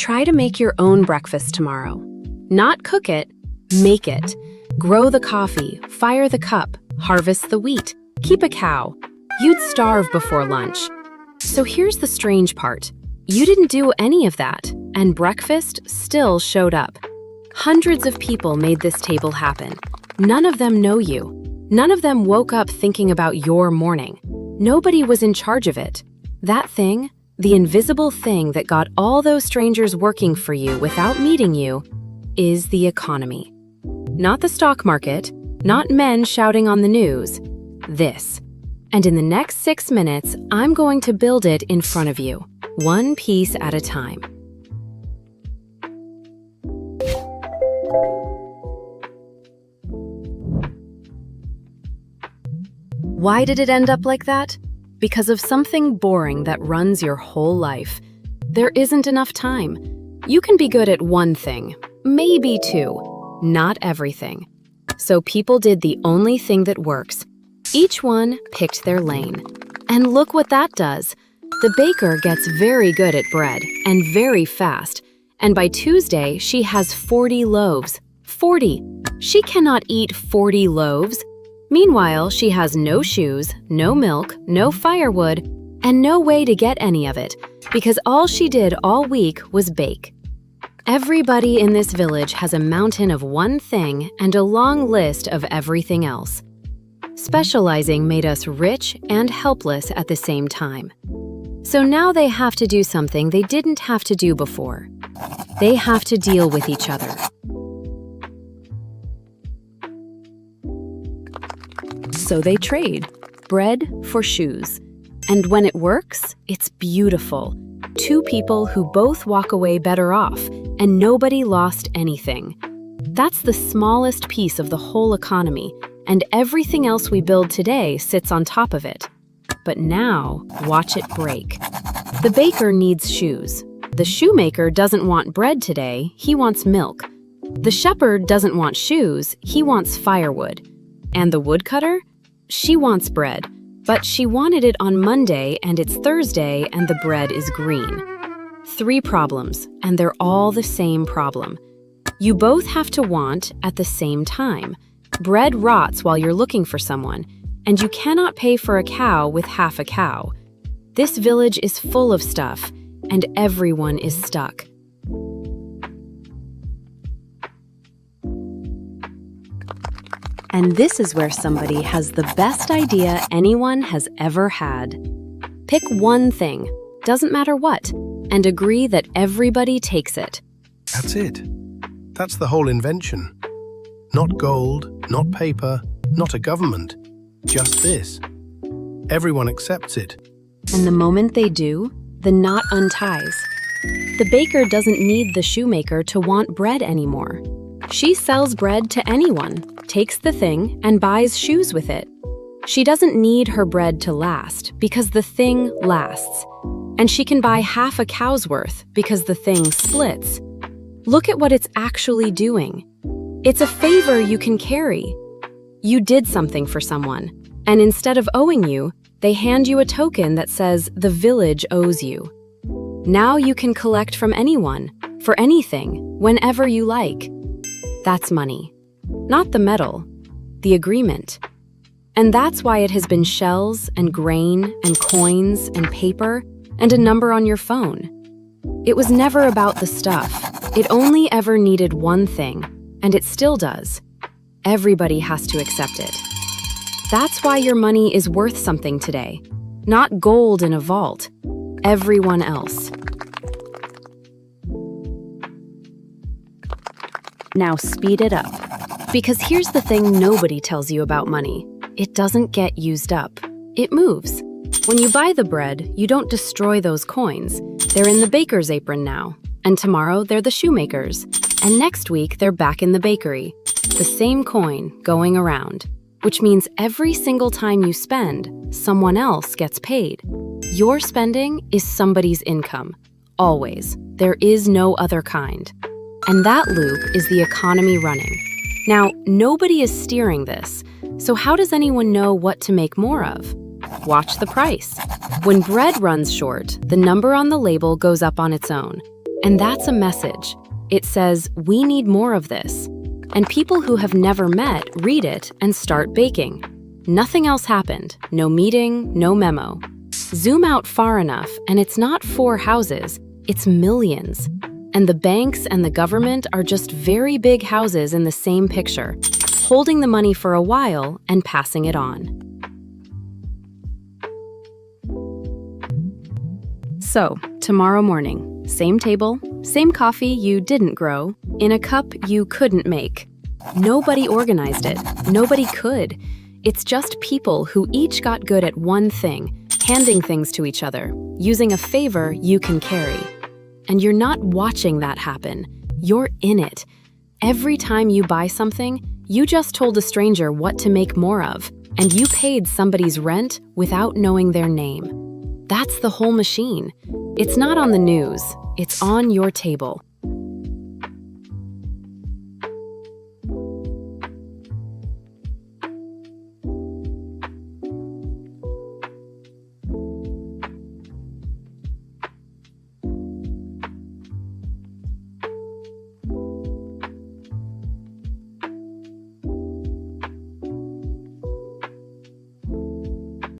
Try to make your own breakfast tomorrow. Not cook it, make it. Grow the coffee, fire the cup, harvest the wheat, keep a cow. You'd starve before lunch. So here's the strange part. You didn't do any of that, and breakfast still showed up. Hundreds of people made this table happen. None of them know you. None of them woke up thinking about your morning. Nobody was in charge of it. That thing, the invisible thing that got all those strangers working for you without meeting you, is the economy. Not the stock market, not men shouting on the news. This. And in the next 6 minutes, I'm going to build it in front of you, one piece at a time. Why did it end up like that? Because of something boring that runs your whole life. There isn't enough time. You can be good at one thing, maybe two, not everything. So people did the only thing that works. Each one picked their lane. And look what that does. The baker gets very good at bread, and very fast. And by Tuesday, she has 40 loaves. 40! She cannot eat 40 loaves. Meanwhile, she has no shoes, no milk, no firewood, and no way to get any of it, because all she did all week was bake. Everybody in this village has a mountain of one thing and a long list of everything else. Specializing made us rich and helpless at the same time. So now they have to do something they didn't have to do before. They have to deal with each other. So they trade bread for shoes. And when it works, it's beautiful. Two people who both walk away better off, and nobody lost anything. That's the smallest piece of the whole economy, and everything else we build today sits on top of it. But now, watch it break. The baker needs shoes. The shoemaker doesn't want bread today, he wants milk. The shepherd doesn't want shoes, he wants firewood. And the woodcutter? She wants bread, but she wanted it on Monday and it's Thursday and the bread is green. 3 problems, and they're all the same problem. You both have to want at the same time. Bread rots while you're looking for someone, and you cannot pay for a cow with half a cow. This village is full of stuff, and everyone is stuck. And this is where somebody has the best idea anyone has ever had. Pick one thing, doesn't matter what, and agree that everybody takes it. That's it. That's the whole invention. Not gold, not paper, not a government. Just this. Everyone accepts it. And the moment they do, the knot unties. The baker doesn't need the shoemaker to want bread anymore. She sells bread to anyone, takes the thing, and buys shoes with it. She doesn't need her bread to last because the thing lasts. And she can buy half a cow's worth because the thing splits. Look at what it's actually doing. It's a favor you can carry. You did something for someone, and instead of owing you, they hand you a token that says the village owes you. Now you can collect from anyone, for anything, whenever you like. That's money. Not the metal, the agreement. And that's why it has been shells and grain and coins and paper and a number on your phone. It was never about the stuff. It only ever needed one thing, and it still does. Everybody has to accept it. That's why your money is worth something today. Not gold in a vault. Everyone else. Now speed it up. Because here's the thing nobody tells you about money. It doesn't get used up. It moves. When you buy the bread, you don't destroy those coins. They're in the baker's apron now. And tomorrow they're the shoemaker's. And next week they're back in the bakery. The same coin going around. Which means every single time you spend, someone else gets paid. Your spending is somebody's income. Always. There is no other kind. And that loop is the economy running. Now, nobody is steering this, so how does anyone know what to make more of? Watch the price. When bread runs short, the number on the label goes up on its own. And that's a message. It says, we need more of this. And people who have never met read it and start baking. Nothing else happened. No meeting, no memo. Zoom out far enough, and it's not 4 houses, it's millions. And the banks and the government are just very big houses in the same picture, holding the money for a while and passing it on. So, tomorrow morning, same table, same coffee you didn't grow, in a cup you couldn't make. Nobody organized it. Nobody could. It's just people who each got good at one thing, handing things to each other, using a favor you can carry. And you're not watching that happen. You're in it. Every time you buy something, you just told a stranger what to make more of, and you paid somebody's rent without knowing their name. That's the whole machine. It's not on the news. It's on your table.